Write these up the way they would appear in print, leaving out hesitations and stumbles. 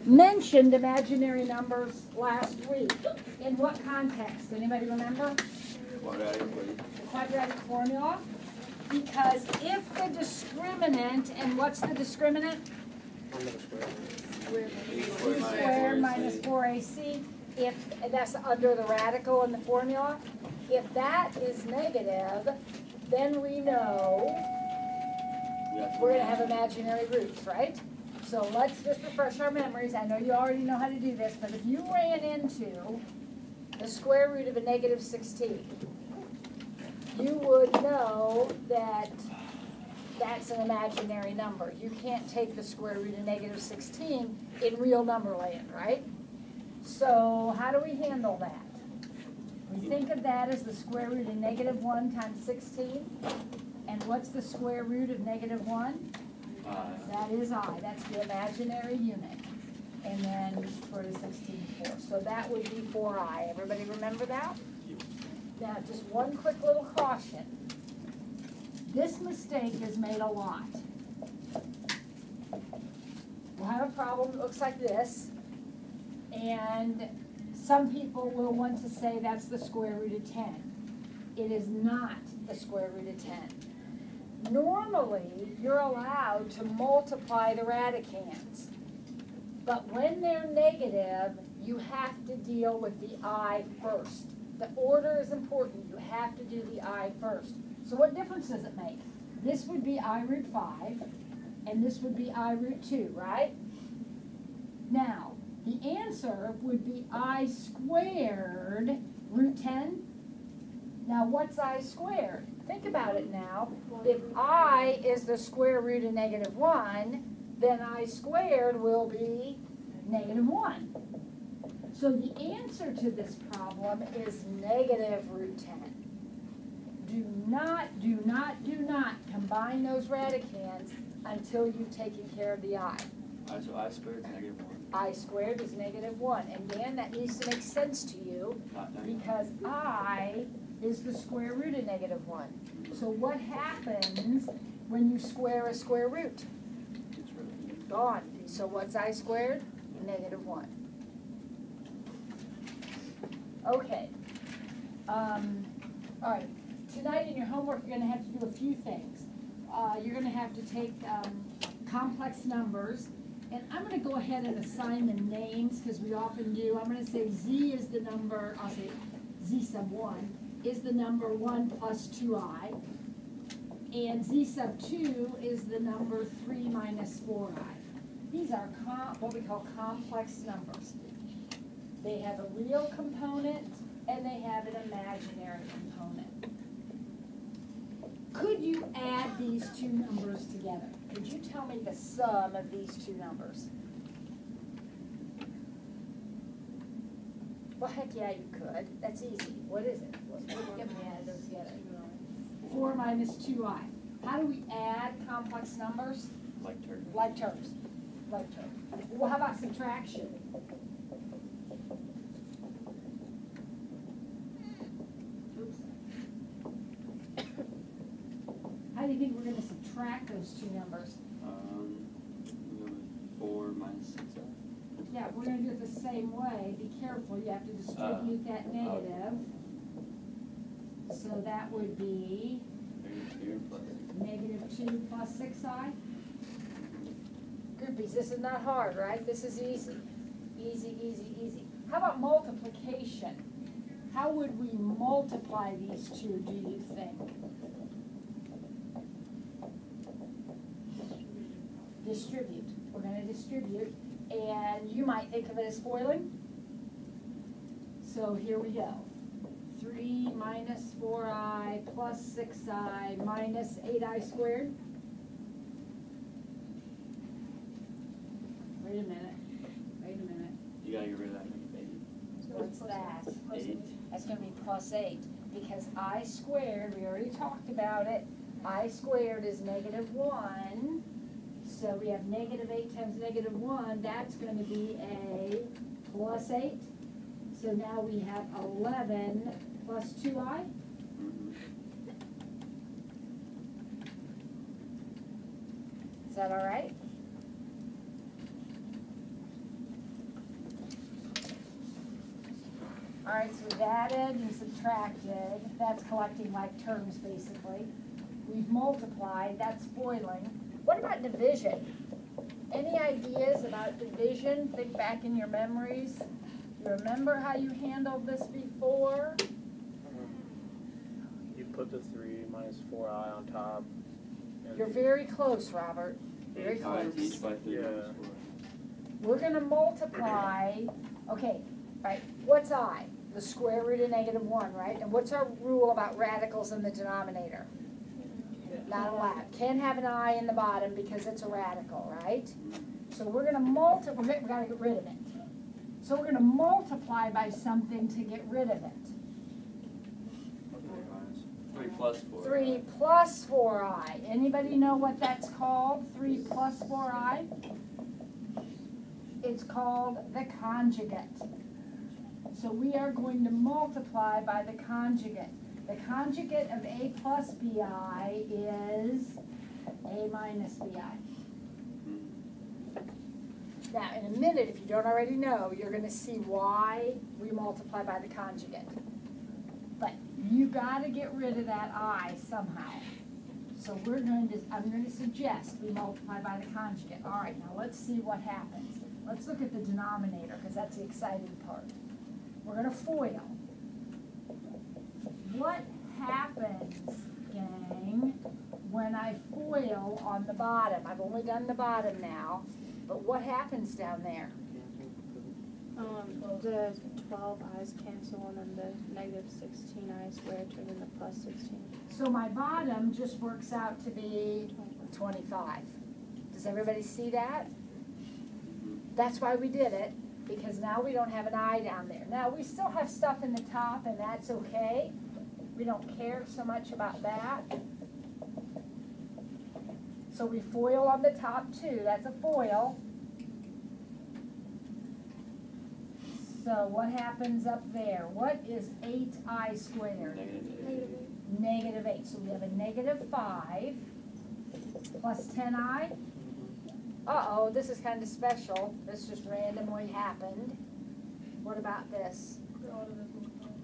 mentioned imaginary numbers last week. In what context? Anybody remember? Quadratic. The quadratic formula. Because if the discriminant, and what's the discriminant? C squared minus 4ac. If that's under the radical in the formula, if that is negative, then we know we're going to have imaginary roots, right? So let's just refresh our memories. I know you already know how to do this, but if you ran into the square root of a negative 16, you would know that that's an imaginary number. You can't take the square root of negative 16 in real number land, right? So how do we handle that? We think of that as the square root of negative 1 times 16. And what's the square root of negative 1? That is I. That's the imaginary unit. And then square root of 16 is 4. So that would be 4i. Everybody remember that? Now, just one quick little caution. This mistake is made a lot. We'll have a problem that looks like this. And some people will want to say that's the square root of 10. It is not the square root of 10. Normally, you're allowed to multiply the radicands. But when they're negative, you have to deal with the I first. The order is important. You have to do the I first. So what difference does it make? This would be I root 5, and this would be I root 2, right? Now, the answer would be I squared root 10. Now, what's I squared? Think about it now. If I is the square root of negative 1, then I squared will be negative 1. So the answer to this problem is negative root 10. Do not combine those radicands until you've taken care of the I. So I squared is negative 1. I squared is negative 1. And Dan, that needs to make sense to you because I is the square root of negative 1. So what happens when you square a square root? Gone. So what's I squared? Negative 1. Okay. All right. Tonight in your homework, you're going to have to do a few things. You're going to have to take complex numbers. And I'm going to go ahead and assign them names because we often do. I'm going to say Z is the number, I'll say Z sub 1 is the number 1 plus 2i. And Z sub 2 is the number 3 minus 4i. These are what we call complex numbers. They have a real component and they have an imaginary component. Could you add these two numbers together? Could you tell me the sum of these two numbers? Well, heck yeah, you could. That's easy. What is it? What can we add those together? 4 minus 2i. How do we add complex numbers? Like terms. Like terms. Like terms. Well, how about subtraction? Oops. How do you think we're going to subtract those two numbers? 4 minus 6i. Yeah, we're going to do it the same way. Be careful. You have to distribute that negative. So that would be negative 2 plus 6i. Groupies, this is not hard, right? This is easy. Easy, easy, easy. How about multiplication? How would we multiply these two, do you think? Distribute. We're going to distribute. And you might think of it as foiling. So here we go. 3 minus 4i plus 6i minus 8i squared. Wait a minute. Wait a minute. You gotta get rid of that negative 8. What's that? 8. That's going to be plus 8 because I squared, we already talked about it, I squared is negative 1. So we have negative 8 times negative 1. That's going to be a plus 8. So now we have 11 plus 2i. Is that all right? All right, so we've added and subtracted. That's collecting like terms, basically. We've multiplied. That's FOILing. What about division? Any ideas about division? Think back in your memories. You remember how you handled this before? You put the 3 minus 4i on top. You're very close, Robert. Very Times close. each by 3 Yeah. minus 4. We're going to multiply. Okay, right. What's I? The square root of -1, right? And what's our rule about radicals in the denominator? Not allowed. Can't have an I in the bottom because it's a radical, right? So we're going to multiply. We've got to get rid of it. So we're going to multiply by something to get rid of it. 3 plus 4. 3 plus 4i. Anybody know what that's called? 3 plus 4i? It's called the conjugate. So we are going to multiply by the conjugate. The conjugate of a plus bi is a minus bi. Now, in a minute, if you don't already know, you're going to see why we multiply by the conjugate. But you got to get rid of that I somehow. So I'm going to suggest we multiply by the conjugate. All right, now let's see what happens. Let's look at the denominator because that's the exciting part. We're going to FOIL. What happens, gang, when I FOIL on the bottom? I've only done the bottom now, but what happens down there? The 12 i's cancel and then the negative 16 I squared turned into plus 16. So my bottom just works out to be 25. Does everybody see that? That's why we did it, because now we don't have an I down there. Now we still have stuff in the top, and that's okay. We don't care so much about that. So we FOIL on the top too. That's a FOIL. So what happens up there? What is 8i squared? Negative 8. -8. So we have a -5 plus 10i. Uh-oh, this is kind of special. This just randomly happened. What about this?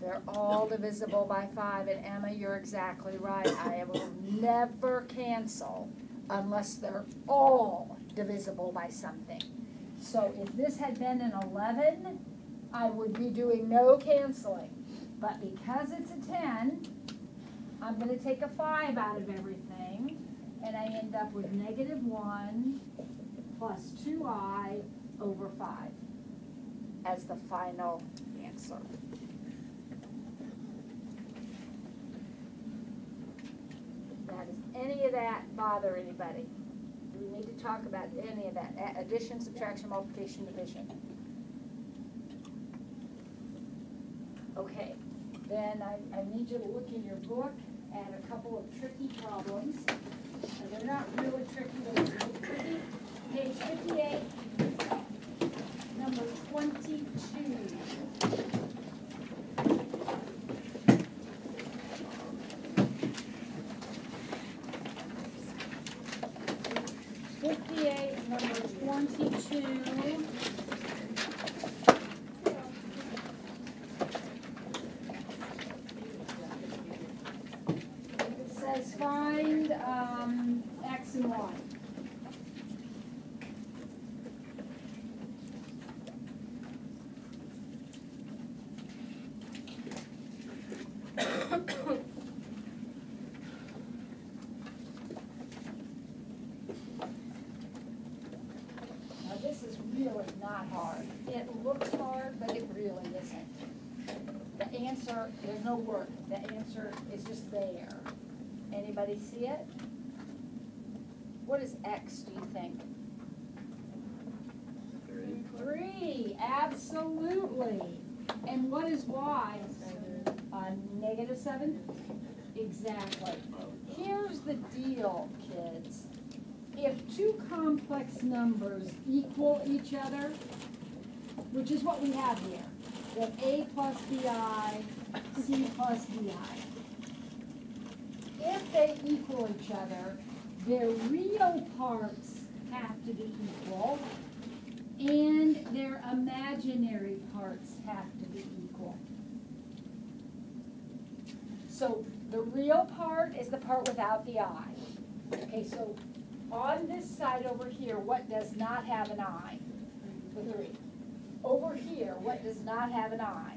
They're all divisible by 5. And Emma, you're exactly right. I will never cancel unless they're all divisible by something. So if this had been an 11, I would be doing no canceling. But because it's a 10, I'm going to take a 5 out of everything, and I end up with -1 plus 2i over 5 as the final answer. Now, does any of that bother anybody? Do we need to talk about any of that? Addition, subtraction, multiplication, division. Okay, then I need you to look in your book at a couple of tricky problems. And they're not really tricky, they're a little tricky. Page 58, number 22. Number 22. It says find X and Y. This is really not hard. It looks hard, but it really isn't. The answer, there's no work. The answer is just there. Anybody see it? What is X, do you think? 3, absolutely. And what is Y? -7? Exactly. Here's the deal, kids. If two complex numbers equal each other, which is what we have here, we have A plus BI, C plus BI. If they equal each other, their real parts have to be equal, and their imaginary parts have to be equal. So the real part is the part without the I. Okay, so on this side over here, what does not have an I? The 3. Over here, what does not have an I?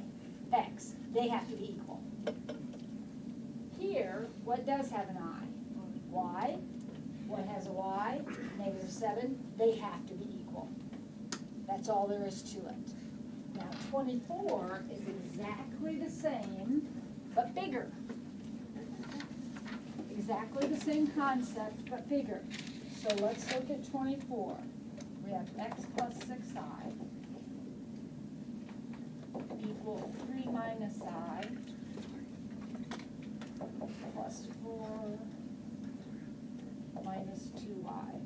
X. They have to be equal. Here, what does have an I? Y. What has a Y? -7. They have to be equal. That's all there is to it. Now, 24 is exactly the same, but bigger. Exactly the same concept, but bigger. So let's look at 24. We have x plus 6i equal 3 minus I plus 4 minus 2i.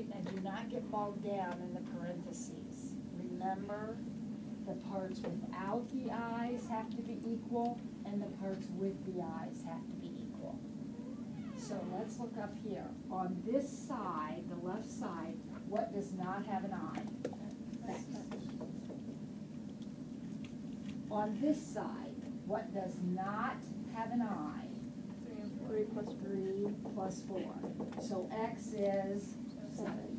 Now do not get bogged down in the parentheses. Remember, the parts without the i's have to be equal, and the parts with the i's have to be equal. So let's look up here. On this side, the left side, what does not have an I? X. On this side, what does not have an I? 3 plus 3 plus 4. So x is 7.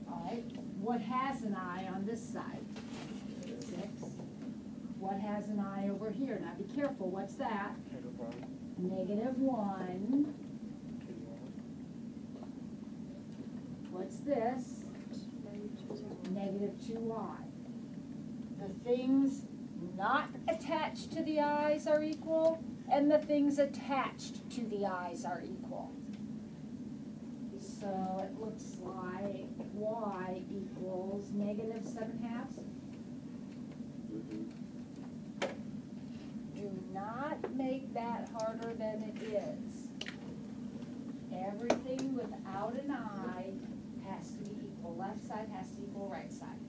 All right, what has an I on this side? 6. What has an I over here? Now be careful, what's that? -1. What's this? -2i. The things not attached to the i's are equal, and the things attached to the i's are equal. So it looks like y equals -7/2. Do not make that harder than it is. Everything without an I has to be equal. Left side has to equal right side.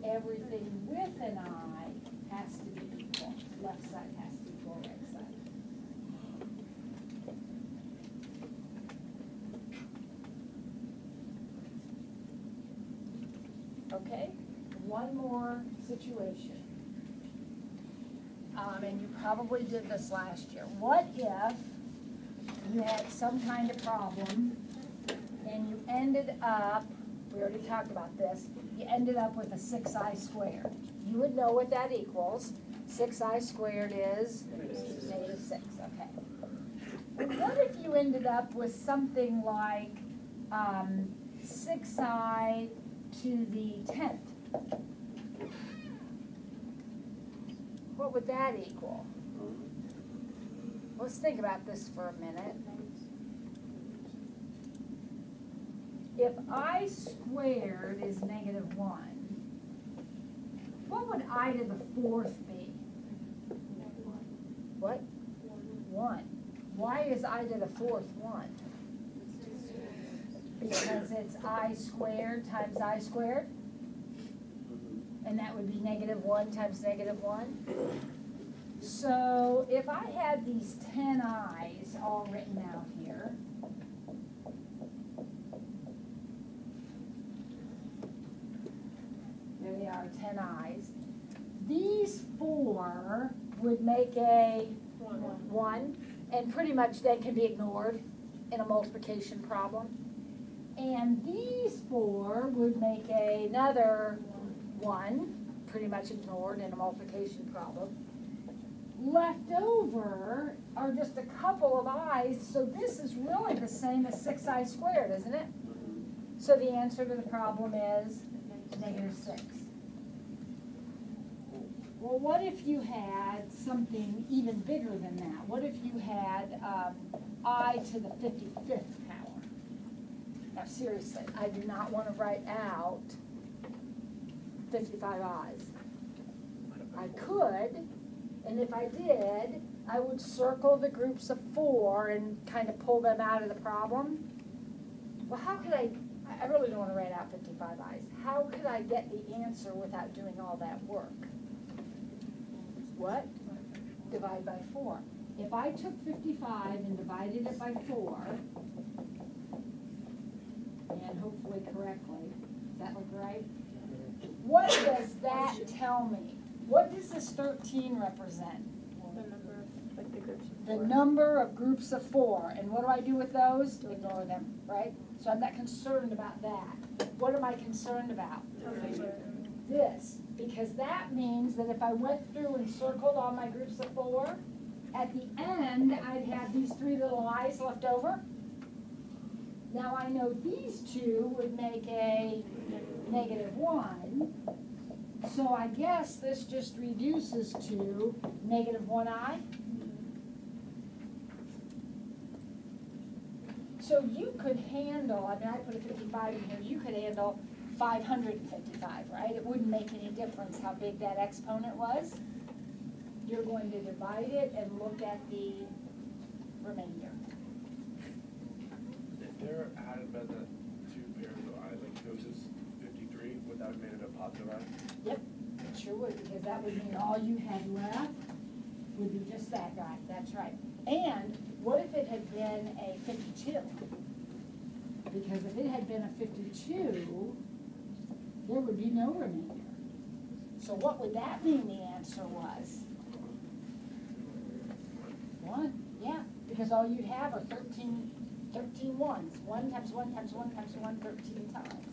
Everything with an I has to be equal. Left side has to equal right side. Okay, one more situation. And you probably did this last year. What if you had some kind of problem and you ended up, we already talked about this, you ended up with a 6i squared. You would know what that equals. 6i squared is -6, okay. What if you ended up with something like 6i to the 10th? What would that equal? Let's think about this for a minute. If I squared is -1, what would I to the 4th be? What? 1. Why is I to the 4th 1? Because it's I squared times I squared. And that would be -1 times -1. So if I had these 10 i's all written out here, there they are, 10 i's. These 4 would make a 1, and pretty much they can be ignored in a multiplication problem. And these 4 would make another 1, pretty much ignored in a multiplication problem. Left over are just a couple of i's, so this is really the same as 6i squared, isn't it? So the answer to the problem is -6. Well, what if you had something even bigger than that? What if you had I to the 55th power? Now seriously, I do not want to write out 55 i's. I could, and if I did, I would circle the groups of 4 and kind of pull them out of the problem. Well, how could I I really don't wanna write out 55 i's. How could I get the answer without doing all that work? What? Divide by 4. If I took 55 and divided it by 4, and hopefully correctly, does that look right? What does that tell me? What does this 13 represent? The number of, like, the groups of The 4. number of groups of 4. And what do I do with those? Ignore them, right? So I'm not concerned about that. What am I concerned about? This. Because that means that if I went through and circled all my groups of 4, at the end, I'd have these 3 little i's left over. Now I know these 2 would make a -1. So I guess this just reduces to -1i. So you could handle, I mean, I put a 55 in here, you could handle 555, right? It wouldn't make any difference how big that exponent was. You're going to divide it and look at the remainder. If they're added by the 2 pairs of I, like it was just 53, would that have made it a positive I? Yep, it sure would, because that would mean all you had left would be just that guy, that's right. And what if it had been a 52? Because if it had been a 52, there would be no remainder. So what would that mean the answer was? 1, yeah, because all you'd have are 13 ones. 1 times 1 times 1 times 1, 13 times.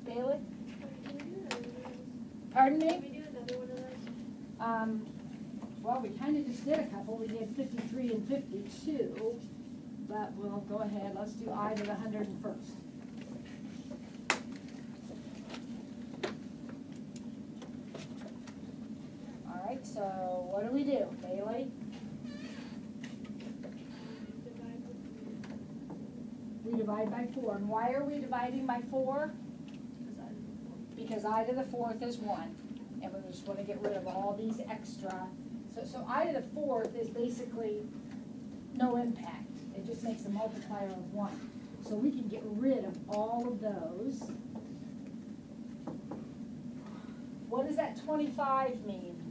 Bailey? Pardon me? Can we do another one of those? Well, we kind of just did a couple. We did 53 and 52, but we'll go ahead. Let's do I to the 101st. All right, so what do we do, Bailey? We divide by 4. And why are we dividing by 4? Because I to the 4th is 1. And we just want to get rid of all these extra. So I to the 4th is basically no impact. It just makes a multiplier of 1. So we can get rid of all of those. What does that 25 mean?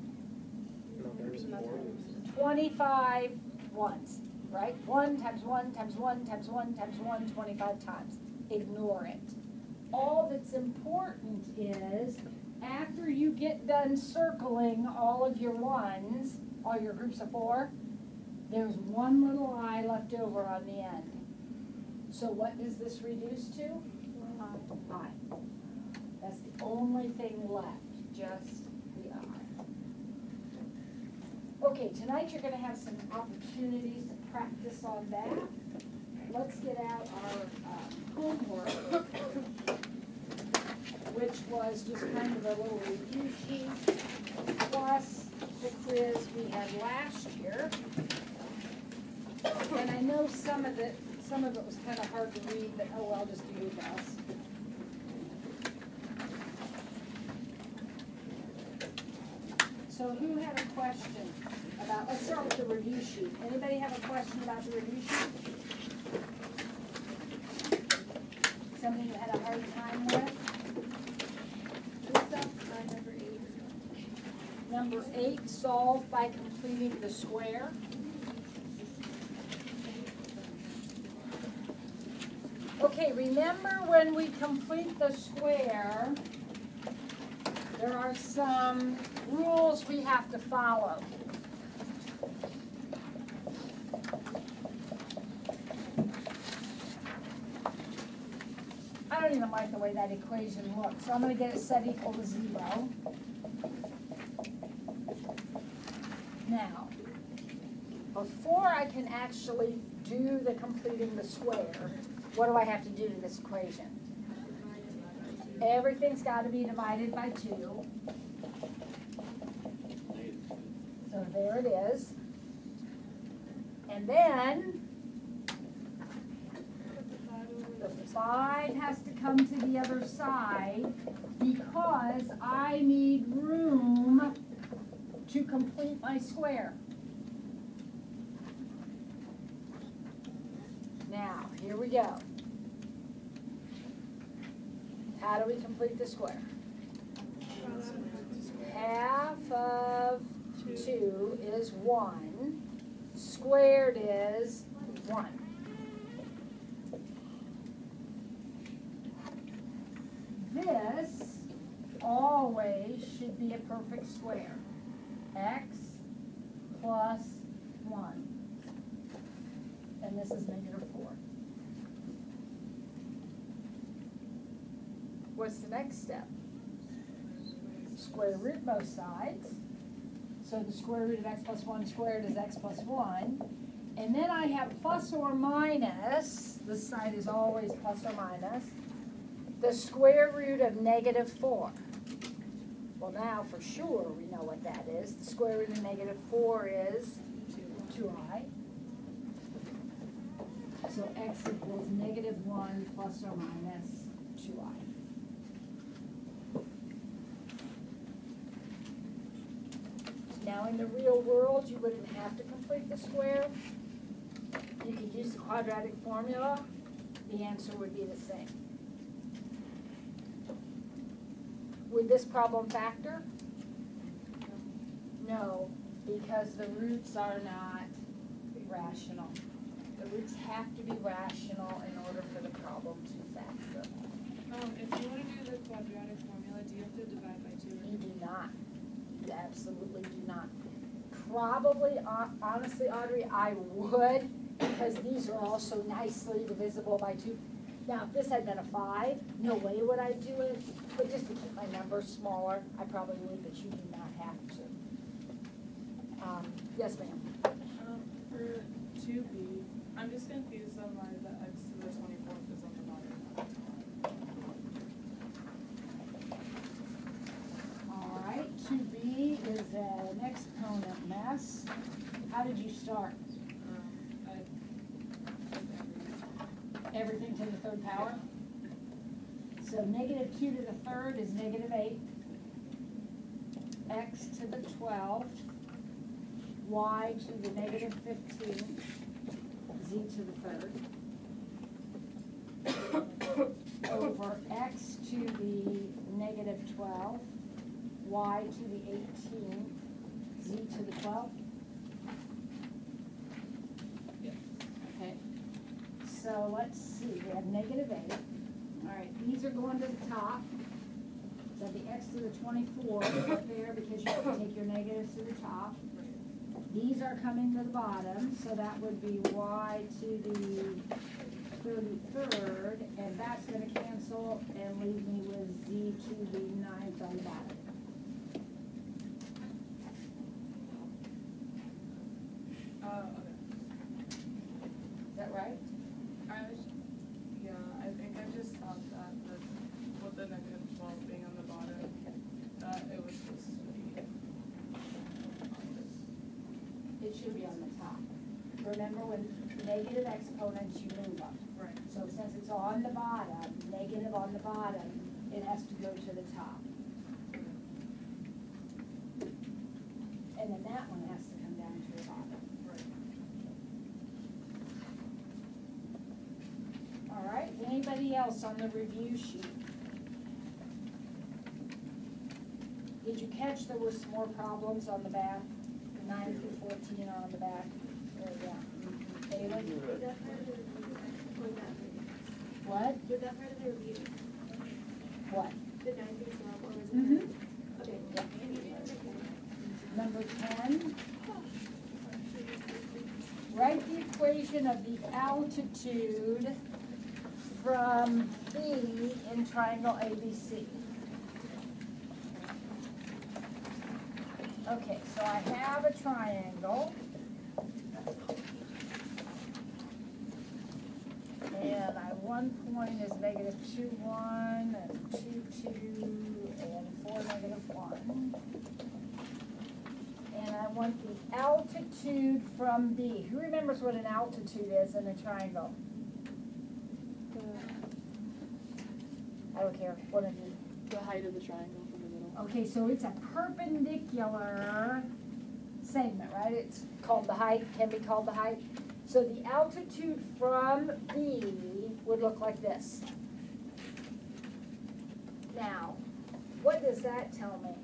25 ones, right? 1 times 1 times 1 times 1 times 1, 25 times. Ignore it. All that's important is after you get done circling all of your ones, all your groups of 4, there's 1 little I left over on the end. So what does this reduce to? I. That's the only thing left, just the I. Okay, tonight you're going to have some opportunities to practice on that. Let's get out our homework, which was just kind of a little review sheet, plus the quiz we had last year. And I know some of it was kind of hard to read, but oh well, just do your best. So who had a question about, let's start with the review sheet. Anybody have a question about the review sheet? Something you had a hard time with? Number 8. Number 8, solve by completing the square. Okay, remember when we complete the square, there are some rules we have to follow. I don't even like the way that equation looks, so I'm going to get it set equal to 0. Now, before I can actually do the completing the square, what do I have to do to this equation? Everything's got to be divided by 2. So there it is. And then the 5 has to come to the other side because I need room to complete my square. Now, here we go. how do we complete the square? Half of 2 is 1, squared is 1. This always should be a perfect square. X plus 1. And this is negative 4. What's the next step? Square root both sides. So the square root of x plus 1 squared is x plus 1. And then I have plus or minus, this side is always plus or minus, the square root of negative 4. Well, now for sure we know what that is. The square root of negative 4 is 2i. So x equals negative 1 plus or minus 2i. Now in the real world, you wouldn't have to complete the square. You could use the quadratic formula. The answer would be the same. Would this problem factor? No, because the roots are not rational. The roots have to be rational in order for the problem to factor. If you want to do the quadratic formula, do you have to divide by 2? You do not. You absolutely do not. Probably, honestly, Audrey, I would, because these are also nicely divisible by 2. Now, if this had been a 5, no way would I do it, but just to keep my numbers smaller, I probably would, but you do not have to. Yes, ma'am. For 2b, I'm just confused on why the x to the 24th is on the bottom. All right, 2b is an exponent mess. How did you start? Everything to the third power? So negative 2 to the third is negative 8. X to the 12th. Y to the negative 15. Z to the third. Over x to the negative 12. Y to the 18. Z to the 12th. Okay. So let's see, we have negative 8. All right, these are going to the top. So the x to the 24 is up there because you have to take your negatives to the top. These are coming to the bottom, so that would be y to the 33rd, and that's going to cancel and leave me with z to the 9th on the bottom. Okay. Is that right? I think I just thought that with the negative 12 being on the bottom, that it was supposed to be on this. It should be on the top. Remember, when negative exponents, you move them. Right. So since it's on the bottom, negative on the bottom, it has to go to the top. And then that one has to come down to the bottom. Right. All right, anybody else on the review sheet? Did you catch there were some more problems on the back? 9 through 14 are on the back. There we go. Taylor? Was that part of the review? Or that review? What? Was that part of the review? What? The 9 through 12, or was it? Mhm. Okay. Can you do it? Number 10. Write the equation of the altitude from B in triangle ABC. Okay, so I have a triangle. And one point is negative 2, 1, and 2, 2, and 4, negative 1. And I want the altitude from B. Who remembers what an altitude is in a triangle? I don't care, one of you. The height of the triangle from the middle. Okay, so it's a perpendicular segment, right? It's called the height, can be called the height. So the altitude from B would look like this. Now, what does that tell me?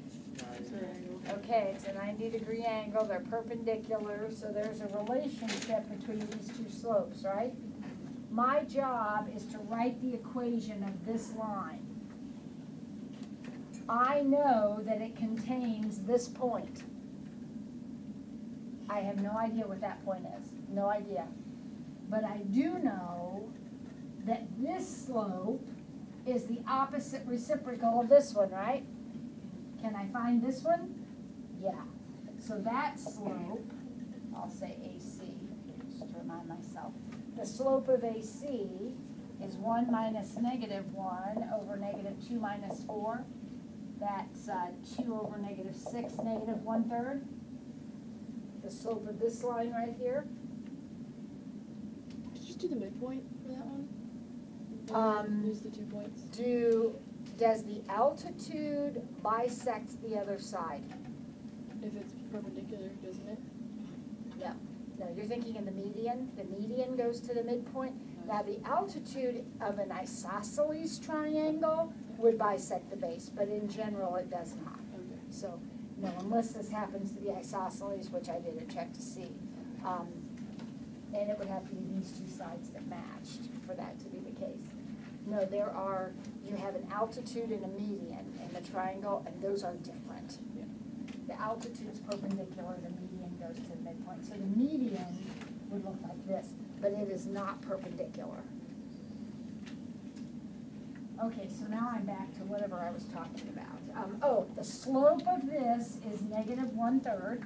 Okay, it's a 90-degree angle, they're perpendicular, so there's a relationship between these two slopes, right? My job is to write the equation of this line. I know that it contains this point. I have no idea what that point is, no idea. But I do know that this slope is the opposite reciprocal of this one, right? Can I find this one? Yeah. So that slope, I'll say AC, just to remind myself. The slope of AC is 1 minus negative 1 over negative 2 minus 4. That's 2 over negative 6, negative 1/3. The slope of this line right here. Did you just do the midpoint for that one? Lose the 2 points. Does the altitude bisect the other side? If it's perpendicular, doesn't it? No, you're thinking in the median. The median goes to the midpoint. Now, the altitude of an isosceles triangle would bisect the base, but in general, it does not. Okay. So, no, unless this happens to be isosceles, which I didn't check to see. And it would have to be these two sides that matched for that to be the case. No, you have an altitude and a median in the triangle, and those are different. Yeah. The altitude's perpendicular, the median goes to the midpoint. So the median would look like this, but it is not perpendicular. Okay, so now I'm back to whatever I was talking about. The slope of this is negative 1/3,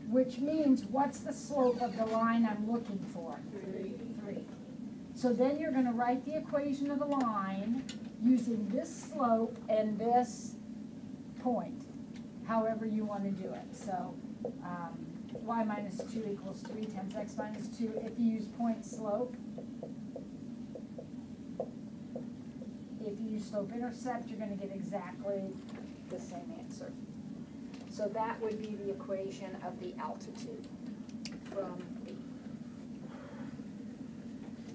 which means what's the slope of the line I'm looking for? 3. So then you're gonna write the equation of the line using this slope and this point, however you wanna do it. So, y minus 2 equals 3 times x minus 2. If you use point slope, if you use slope intercept, you're gonna get exactly the same answer. So that would be the equation of the altitude from B.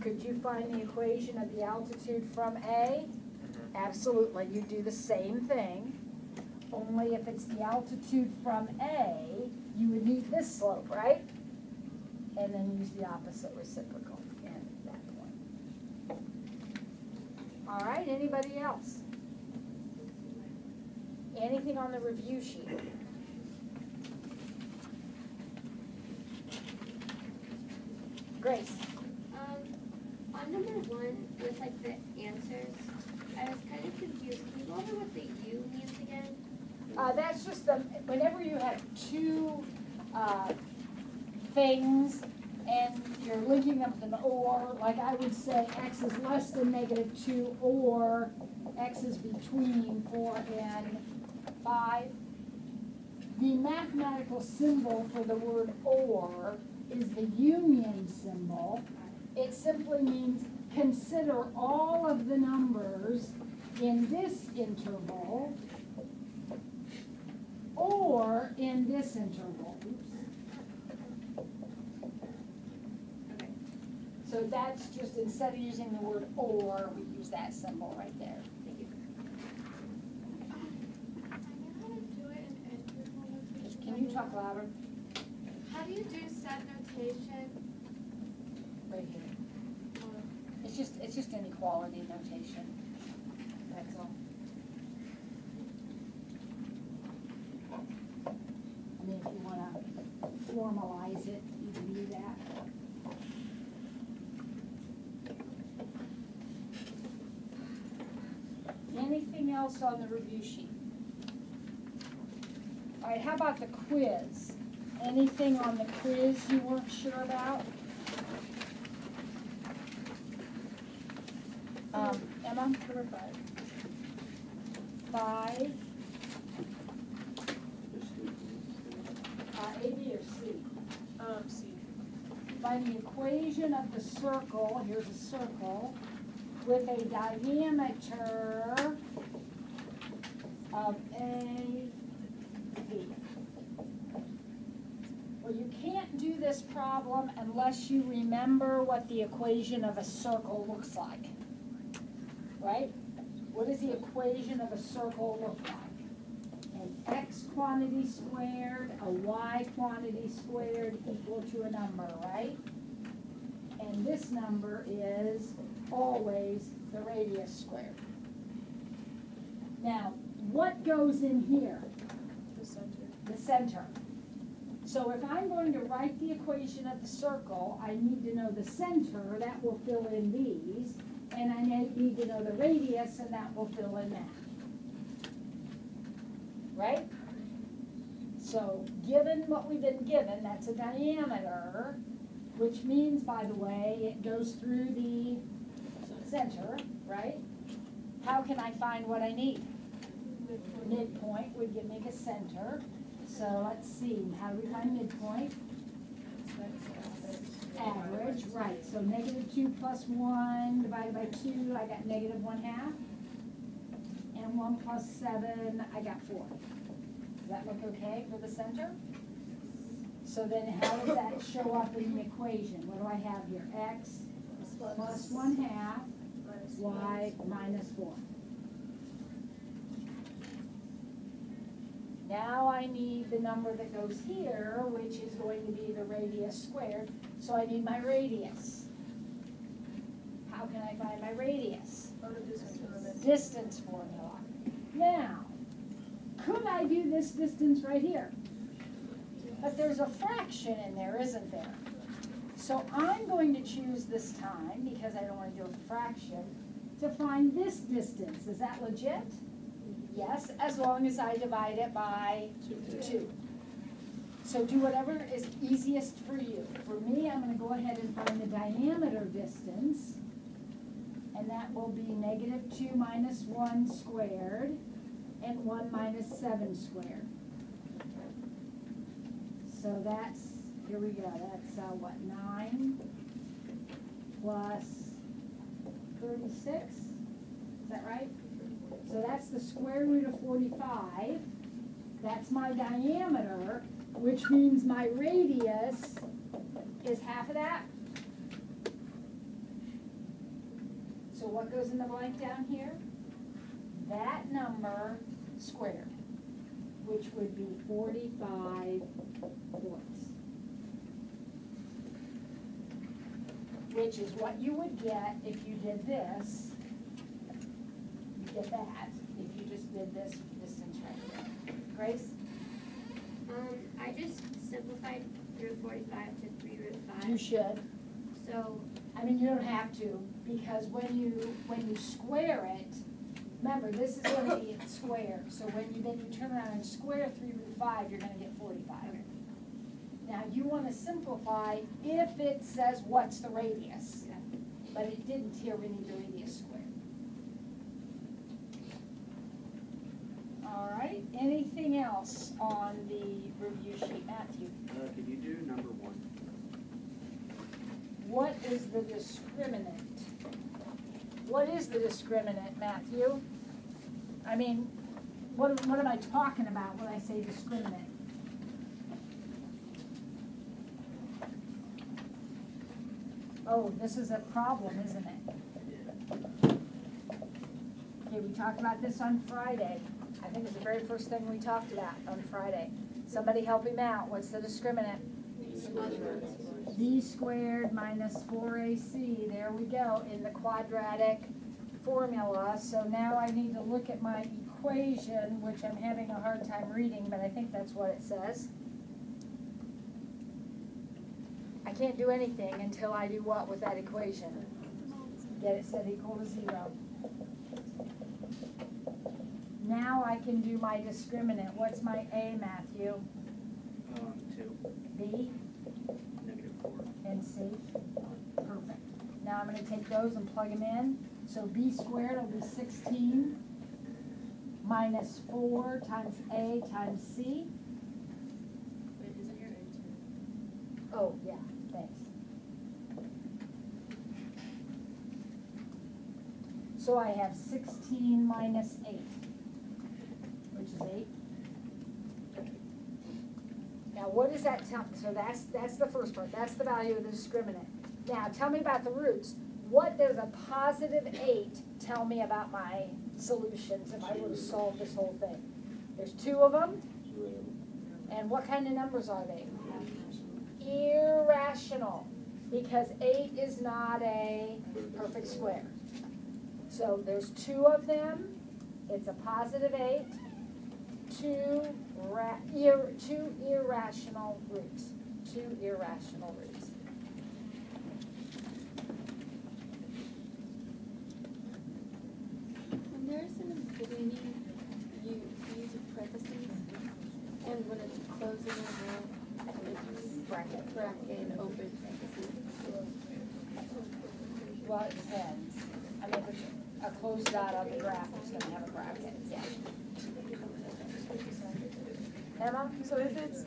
Could you find the equation of the altitude from A? Absolutely, you do the same thing, only if it's the altitude from A, you would need this slope, right? And then use the opposite reciprocal at that point. All right, anybody else? Anything on the review sheet? Grace? On number 1, with like the answers, I was kind of confused. Can you go over what the U means again? That's just whenever you have two things and you're linking them with an or, like I would say x is less than negative 2 or x is between 4 and 5. The mathematical symbol for the word or is the union symbol. It simply means consider all of the numbers in this interval or in this interval. Okay. So that's just, instead of using the word or, we use that symbol right there. Thank you. I know how to do it in interval notation. Can you talk louder? How do you do set notation? Right here. It's just inequality notation. That's all. I mean, if you wanna formalize it, you can do that. Anything else on the review sheet? All right, how about the quiz? Anything on the quiz you weren't sure about? Emma? Number 5. 5. A, B, or C? C. Find the equation of the circle, here's a circle, with a diameter of A, B. Well, you can't do this problem unless you remember what the equation of a circle looks like, right? what does the equation of a circle look like? An x quantity squared, a y quantity squared equal to a number, right? And this number is always the radius squared. Now, what goes in here? The center. The center. So if I'm going to write the equation of the circle, I need to know the center, that will fill in these, and I need to know the radius, and that will fill in that. Right? So given what we've been given, that's a diameter, which means, by the way, it goes through the center, right? How can I find what I need? Midpoint would give me the center. So let's see, how do we find midpoint? Average, right. So -2 plus 1 divided by 2, I got -1/2. And 1 plus 7, I got 4. Does that look okay for the center? So then how does that show up in the equation? What do I have here? X plus 1/2, y minus 4. Now I need the number that goes here, which is going to be the radius squared. So I need my radius. How can I find my radius? Distance formula. Now, could I do this distance right here? But there's a fraction in there, isn't there? So I'm going to choose this time, because I don't want to do a fraction, to find this distance. Is that legit? Yes, as long as I divide it by 2. So do whatever is easiest for you. For me, I'm going to go ahead and find the diameter distance, and that will be -2 minus 1 squared and 1 minus 7 squared. So that's, here we go, that's what, 9 plus 36, is that right? So that's the square root of 45. That's my diameter, which means my radius is half of that. So what goes in the blank down here? That number squared, which would be 45 fourths. Which is what you would get if you did this. Get that if you just did this distance right there. Grace? I just simplified through 45 to 3 root 5. You should. So, I mean, you don't have to, because when you square it, remember, this is going to be squared. So when you turn around and square 3 root 5, you're going to get 45. Now you want to simplify if it says what's the radius. But it didn't here, we need the radius squared. All right, anything else on the review sheet, Matthew? Could you do number 1? What is the discriminant? What is the discriminant, Matthew? I mean, what am I talking about when I say discriminant? Oh, this is a problem, isn't it? Okay, we talked about this on Friday. I think it's the very first thing we talked about on Friday. Somebody help him out. What's the discriminant? B squared minus 4AC. There we go, in the quadratic formula. So now I need to look at my equation, which I'm having a hard time reading, but I think that's what it says. I can't do anything until I do what with that equation? Get it set equal to 0. Now I can do my discriminant. What's my A, Matthew? 2. B? -4. And C? Perfect. Now I'm going to take those and plug them in. So B squared will be 16 minus 4 times A times C. Wait, isn't your A 2? Oh, yeah, thanks. So I have 16 minus 8, which is 8. Now what does that tell me? So that's the first part. That's the value of the discriminant. Now tell me about the roots. what does a positive 8 tell me about my solutions if I were to solve this whole thing? There's 2 of them. And what kind of numbers are they? Irrational. Because 8 is not a perfect square. So there's 2 of them. It's a positive 8. 2 irrational roots. 2 irrational roots. When there's an infinity, you use a parentheses, and when it's closing a row, it's bracket and open parentheses. Well, it depends. I mean, if it's a closed dot on the graph, it's going to have a bracket. Yeah. Emma? So if it's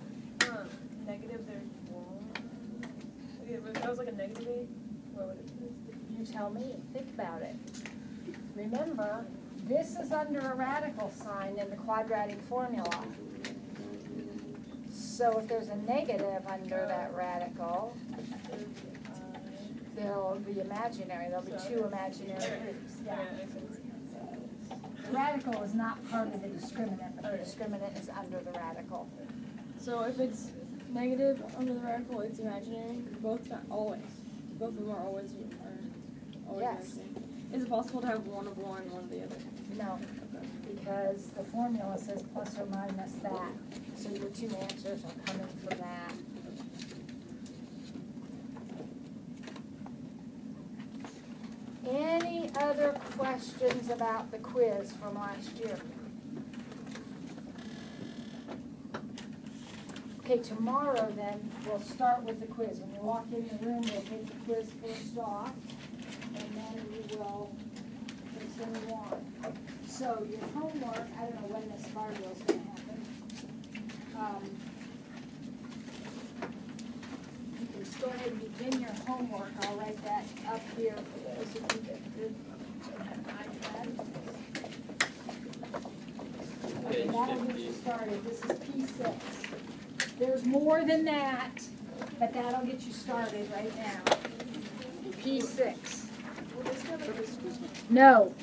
negative, there's 1. Okay, but if that was like a negative 8, what would it be? You tell me. Think about it. Remember, this is under a radical sign in the quadratic formula. So if there's a negative under that radical, there'll be imaginary. There'll be 2 imaginary roots. Yeah. The radical is not part of the discriminant, but the discriminant is under the radical. So if it's negative under the radical, it's imaginary. Both not always. Both of them are always Yes. imaginary. Is it possible to have one of one of the other? No, because the formula says plus or minus that. So your 2 answers are coming from that. Any other questions about the quiz from last year? Okay, tomorrow then, we'll start with the quiz. When you walk in the room, we'll take the quiz first off, and then we will continue on. So your homework, I don't know when this Fargo is going to happen. You can just go ahead and begin your homework. I'll write that up here for those of you that did have an iPad. Okay, that'll get you started. This is P6. There's more than that, but that'll get you started right now. P6. No.